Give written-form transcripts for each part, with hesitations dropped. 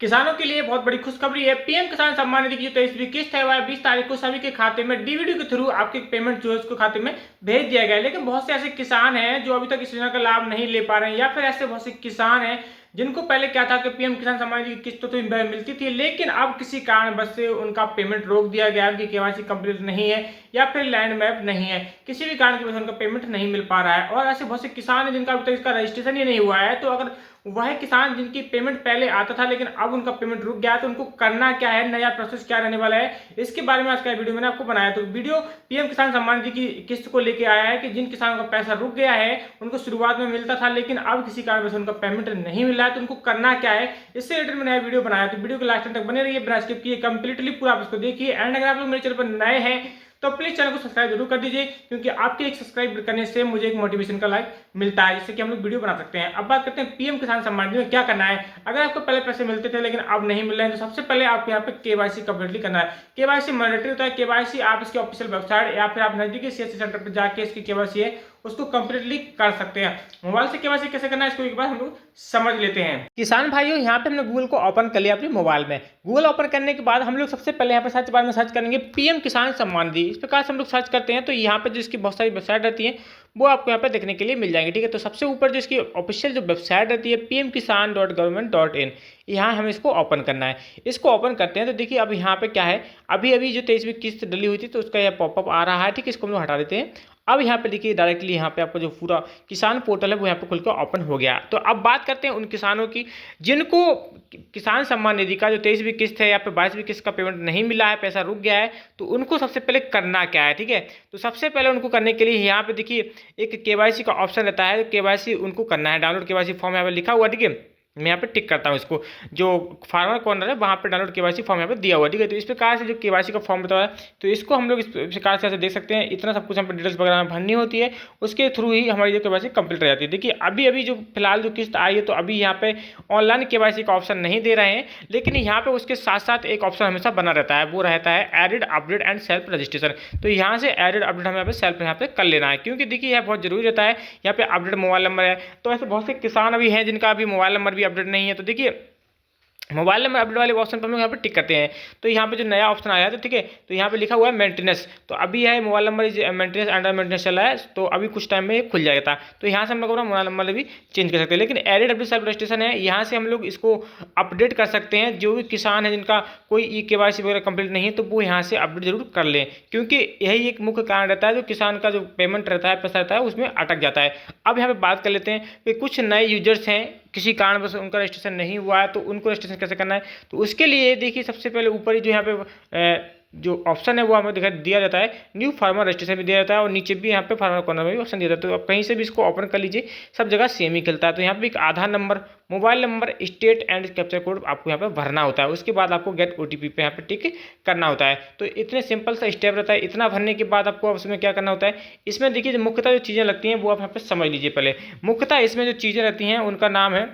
किसानों के लिए बहुत बड़ी खुशखबरी है। पीएम किसान सम्मान निधि की जो 23वीं किस्त है वह 20 तारीख को सभी के खाते में डीबीटी के थ्रू आपके पेमेंट जो है उसको खाते में भेज दिया गया है। लेकिन बहुत से ऐसे किसान हैं जो अभी तक इस योजना का लाभ नहीं ले पा रहे हैं, या फिर ऐसे बहुत से किसान हैं जिनको पहले क्या था कि पीएम किसान सम्मान निधि की किस्त तो मिलती थी, लेकिन अब किसी कारणवश से उनका पेमेंट रोक दिया गया है, उनकी केवाईसी कंप्लीट नहीं है या फिर लैंड मैप नहीं है, किसी भी कारण की वजह से उनका पेमेंट नहीं मिल पा रहा है। और ऐसे बहुत से किसान हैं जिनका अभी तक इसका रजिस्ट्रेशन ही नहीं हुआ है। तो अगर वह किसान जिनकी पेमेंट पहले आता था लेकिन अब उनका पेमेंट रुक गया, तो उनको करना क्या है, नया प्रोसेस क्या रहने वाला है, इसके बारे में आज का वीडियो मैंने आपको बनाया। तो वीडियो पीएम किसान सम्मान निधि की किस्त को लेके आया है कि जिन किसानों का पैसा रुक गया है, उनको शुरुआत में मिलता था लेकिन अब किसी कारण से उनका पेमेंट नहीं मिल रहा है, तो उनको करना क्या है, इससे रिलेटेड मैंने वीडियो बनाया। तो वीडियो को लास्ट तक बने रहिए, बिना स्किप किए कंप्लीटली पूरा आप इसको देखिए। एंड अगर आप लोग मेरे चैनल पर नए हैं तो प्लीज चैनल को सब्सक्राइब जरूर कर दीजिए, क्योंकि आपके एक सब्सक्राइब करने से मुझे एक मोटिवेशन का लाइक मिलता है, जिससे कि हम लोग वीडियो बना सकते हैं। अब बात करते हैं पीएम किसान सम्मान निधि में क्या करना है। अगर आपको पहले पैसे मिलते थे लेकिन अब नहीं मिल रहे हैं, तो सबसे पहले आपको यहाँ पे केवाईसी कंप्लीटली करना है। केवाईसी मैंडेटरी होता है। केवाईसी आप इसके ऑफिशियल वेबसाइट या फिर आप नजदीकी सीएससी सेंटर पर जाके इसकी केवाईसी है उसको कंप्लीटली कर सकते हैं। मोबाइल से केवाईसी कैसे करना है इसको एक बार हम लोग समझ लेते हैं। किसान भाइयों, यहाँ पे हमने गूगल को ओपन कर लिया अपने मोबाइल में। गूगल ओपन करने के बाद हम लोग सबसे पहले यहाँ पे सर्च बार में सर्च करेंगे पीएम किसान सम्मान निधि। इस प्रकार से हम लोग सर्च करते हैं तो यहाँ पे जो इसकी बहुत सारी वेबसाइट रहती है वो आपको यहाँ पे देखने के लिए मिल जाएंगे। ठीक है, तो सबसे ऊपर जो इसकी ऑफिशियल जो वेबसाइट रहती है pmkisan.government.in, यहाँ हमें इसको ओपन करना है। इसको ओपन करते हैं तो देखिए अब यहाँ पे क्या है, अभी अभी जो 23वीं किस्त डली हुई थी तो उसका यह पॉपअप आ रहा है। ठीक है, इसको हम लोग हटा देते हैं। अब यहाँ पे देखिए डायरेक्टली यहाँ पे आपको जो पूरा किसान पोर्टल है वो यहाँ पे खुल कर ओपन हो गया। तो अब बात करते हैं उन किसानों की जिनको किसान सम्मान निधि का जो 23वीं किस्त है या फिर 22वीं किस्त का पेमेंट नहीं मिला है, पैसा रुक गया है, तो उनको सबसे पहले करना क्या है। ठीक है, तो सबसे पहले उनको करने के लिए यहाँ पे देखिए एक केवाईसी का ऑप्शन रहता है। केवाईसी उनको करना है, डाउनलोड केवाईसी फॉर्म यहाँ पे लिखा हुआ। ठीक है, मैं यहाँ पे टिक करता हूँ इसको, जो फार्मर कॉर्नर है वहाँ पे डाउनलोड केवाईसी फॉर्म यहाँ पे दिया हुआ है। ठीक है, तो इस प्रकार से जो केवाईसी का फॉर्म बताया तो इसको हम लोग इस प्रकार से देख सकते हैं। इतना सब कुछ हम पे डिटेल्स वगैरह भरनी होती है, उसके थ्रू ही हमारी जो केवाईसी कंप्लीट रह जाती है। देखिए अभी अभी जो फिलहाल जो किस्त आई है तो अभी यहाँ पे ऑनलाइन केवाईसी का ऑप्शन नहीं दे रहे हैं, लेकिन यहाँ पे उसके साथ साथ एक ऑप्शन हमेशा बना रहता है, वो रहता है added update and self registration. तो यहाँ से एडिड अपडेट हमें यहाँ पे सेल्फ यहाँ पे कर लेना है, क्योंकि देखिए यह बहुत जरूरी रहता है। यहाँ पे अपडेट मोबाइल नंबर है, तो ऐसे बहुत से किसान अभी हैं जिनका अभी मोबाइल नंबर भी अपडेट नहीं है। तो देखिए मोबाइल नंबर अपडेट वाले ऑप्शन पर हम लोग यहाँ पे टिक करते हैं। तो यहाँ पे जो नया ऑप्शन आया है तो ठीक है, तो यहाँ पे लिखा हुआ है मेंटेनेंस। तो अभी यह mobile number maintenance under maintenance चल रहा है, तो अभी कुछ टाइम में ये खुल जाएगा। तो यहाँ से हम लोग अपना मोबाइल नंबर भी चेंज कर सकते हैं। लेकिन एडेड अपडेट सेल्फ रजिस्ट्रेशन है, यहाँ से हम लोग इसको अपडेट कर सकते हैं। जो भी किसान है जिनका कोई केवाईसी वगैरह कंप्लीट नहीं है तो वो यहाँ से अपडेट जरूर कर लें, क्योंकि यही एक मुख्य कारण रहता है जो किसान का जो पेमेंट रहता है, पैसा रहता है, उसमें अटक जाता है। अब यहाँ पे बात कर लेते हैं कि कुछ नए यूजर्स हैं, किसी कारण बस उनका रजिस्ट्रेशन नहीं हुआ है, तो उनको रजिस्ट्रेशन कैसे करना है। तो उसके लिए देखिए सबसे पहले ऊपर ही जो यहाँ पे जो ऑप्शन है वो हमें दिया जाता है, न्यू फार्मर रजिस्ट्रेशन भी दिया जाता है, और नीचे भी यहाँ पे फार्मर कॉर्नर में भी ऑप्शन दिया जाता है। तो आप कहीं से भी इसको ओपन कर लीजिए, सब जगह सेम ही खिलता है। तो यहाँ पे एक Aadhaar number, mobile number, state and capture code आपको यहाँ पे भरना होता है। उसके बाद आपको गेट ओटीपी पे यहाँ पे टिक करना होता है। तो इतने सिंपल सा स्टेप रहता है। इतना भरने के बाद आपको उसमें क्या करना होता है, इसमें देखिए जो मुख्यतः जो चीज़ें लगती हैं वो आप यहाँ पे समझ लीजिए। पहले मुख्यतः इसमें जो चीज़ें रहती हैं उनका नाम है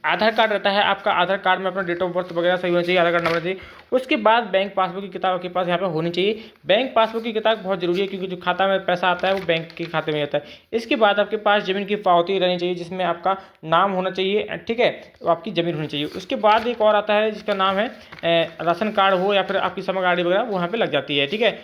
आधार कार्ड रहता है। आपका आधार कार्ड में अपना डेट ऑफ बर्थ वगैरह सही होना चाहिए, आधार कार्ड नंबर चाहिए। उसके बाद बैंक पासबुक की किताब आपके पास यहाँ पे होनी चाहिए। बैंक पासबुक की किताब बहुत जरूरी है, क्योंकि जो खाता में पैसा आता है वो बैंक के खाते में आता है। इसके बाद आपके पास जमीन की पावती रहनी चाहिए, जिसमें आपका नाम होना चाहिए। ठीक है, तो आपकी जमीन होनी चाहिए। उसके बाद एक और आता है जिसका नाम है राशन कार्ड हो या फिर आपकी समग्र गाड़ी वगैरह वो यहाँ पे लग जाती है। ठीक है,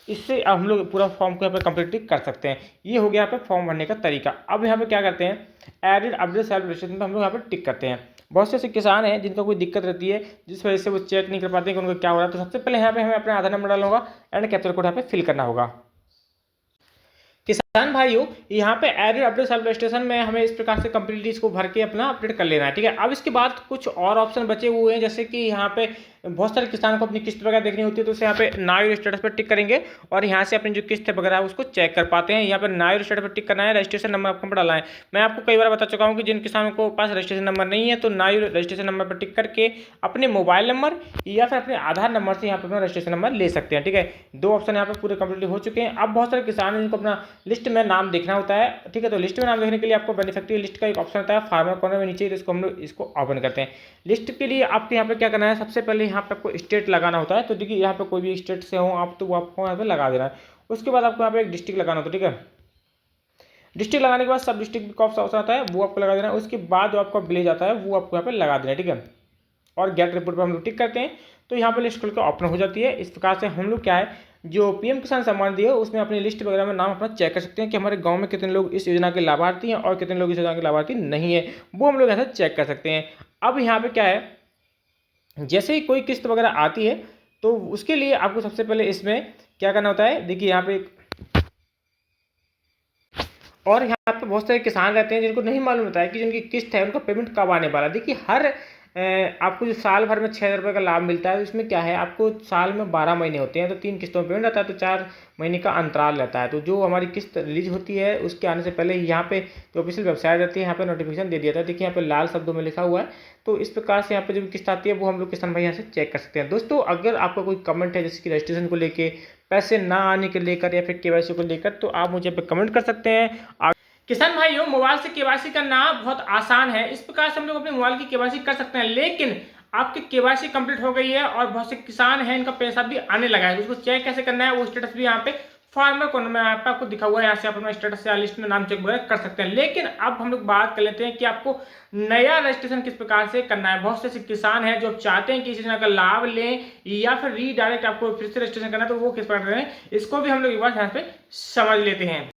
इससे अब हम लोग पूरा फॉर्म को यहाँ पे कंप्लीट कर सकते हैं। ये हो गया यहाँ पे फॉर्म भरने का तरीका। अब यहाँ पे क्या करते हैं, एडिड अपडेट सेल्फ रजिस्ट्रेशन पे हम लोग यहाँ पे टिक करते हैं। बहुत से ऐसे किसान हैं जिनका कोई दिक्कत रहती है, जिस वजह से वो चेक नहीं कर पाते कि उनको क्या हो रहा है। तो सबसे पहले यहाँ पे हमें अपना आधार नंबर डालना होगा एंड कैप्चर कोड यहाँ पे फिल करना होगा। किसान भाइयों, यहाँ पे एडिड अपडेट सेल्फ रजिस्ट्रेशन में हमें इस प्रकार से कंप्लीटली इसको भर के अपना अपडेट कर लेना है। ठीक है, अब इसके बाद कुछ और ऑप्शन बचे हुए हैं, जैसे कि यहाँ पे बहुत सारे किसानों को अपनी किस्त वगैरह देखनी होती है, तो उसे यहाँ पे नाउ स्टेटस पर टिक करेंगे और यहाँ से अपनी जो किस्त वगैरह है उसको चेक कर पाते हैं। यहाँ पे नाउ स्टेटस पर टिक करना है, रजिस्ट्रेशन नंबर आपको डालना है। मैं आपको कई बार बता चुका हूँ कि जिन किसानों को पास रजिस्ट्रेशन नंबर नहीं है तो नाउ रजिस्ट्रेशन नंबर पर टिक करके अपने मोबाइल नंबर या फिर अपने आधार नंबर से यहाँ पर अपना रजिस्ट्रेशन नंबर ले सकते हैं। ठीक है, दो ऑप्शन यहाँ पे पूरे कंप्लीट हो चुके हैं। अब बहुत सारे किसान हैं जिनको अपना लिस्ट में नाम देखना होता है। ठीक है, तो लिस्ट में नाम देखने के लिए आपको बेनिफिशियरी लिस्ट का एक ऑप्शन आता है फार्मर कॉर्नर में नीचे, तो इसको हम लोग इसको ओपन करते हैं। लिस्ट के लिए आपको यहाँ पे क्या करना है, सबसे पहले यहाँ पे आपको स्टेट लगाना होता है। तो देखिए यहाँ पे कोई भी स्टेट से हो आप तो वो आपको यहाँ पे लगा देना है। उसके बाद आपको यहाँ पे एक डिस्ट्रिक्ट लगाना होता है। ठीक है, डिस्ट्रिक्ट लगाने के बाद सब डिस्ट्रिक्ट का ऑप्शन आता है वो आपको लगा देना है। उसके बाद जो आपका विलेज आता है वो आपको यहाँ पे लगा देना है। ठीक है, और गेट रिपोर्ट पर हम लोग टिक करते हैं तो यहाँ पर लिस्ट खुल कर ओपन हो जाती है। इस प्रकार से हम लोग क्या है जो पीएम किसान सम्मान निधि है उसमें अपनी लिस्ट वगैरह में नाम अपना चेक कर सकते हैं कि हमारे गांव में कितने लोग इस योजना के लाभार्थी हैं और कितने लोग इस योजना के लाभार्थी नहीं है, वो हम लोग ऐसा चेक कर सकते हैं। अब यहाँ पे क्या है, जैसे ही कोई किस्त वगैरह आती है तो उसके लिए आपको सबसे पहले इसमें क्या करना होता है, देखिए यहाँ पे और यहाँ पे बहुत सारे किसान रहते हैं जिनको नहीं मालूम होता है कि जिनकी किस्त है उनका पेमेंट कब आने वाला है। देखिए हर आपको जो साल भर में 6,000 रुपये का लाभ मिलता है, उसमें क्या है आपको साल में 12 महीने होते हैं तो 3 किस्तों में पेमेंट आता है, तो 4 महीने का अंतराल रहता है। तो जो हमारी किस्त रिलीज होती है उसके आने से पहले यहाँ पे जो ऑफिशियल वेबसाइट रहती है यहाँ पे नोटिफिकेशन दे दिया था। देखिए यहाँ पे लाल शब्दों में लिखा हुआ है। तो इस प्रकार से यहाँ पे जो भी किस्त आती है वो हम लोग किसान भाई यहाँ से चेक कर सकते हैं। दोस्तों अगर आपका कोई कमेंट है जैसे कि रजिस्ट्रेशन को लेकर, पैसे ना आने के लेकर या फिर केवाईसी को लेकर, तो आप मुझे पे कमेंट कर सकते हैं। किसान भाइयों मोबाइल से केवाईसी करना बहुत आसान है। इस प्रकार से हम लोग अपने मोबाइल की केवाईसी कर सकते हैं, लेकिन आपकी केवाईसी कंप्लीट हो गई है और बहुत से किसान हैं इनका पैसा भी आने लगा है, उसको चेक कैसे करना है वो स्टेटस भी यहाँ पे फार्मर कॉर्नर में आपको दिखा हुआ है। यहाँ से आप अपना स्टेटस या लिस्ट में नाम चेक वगैरह कर सकते हैं। लेकिन अब हम लोग बात कर लेते हैं कि आपको नया रजिस्ट्रेशन किस प्रकार से करना है। बहुत से ऐसे किसान हैं जो चाहते हैं कि इस योजना का लाभ लें या फिर रीडायरेक्ट आपको फिर से रजिस्ट्रेशन करना है, तो वो किस प्रकार करें इसको भी हम लोग एक बार यहाँ पे समझ लेते हैं।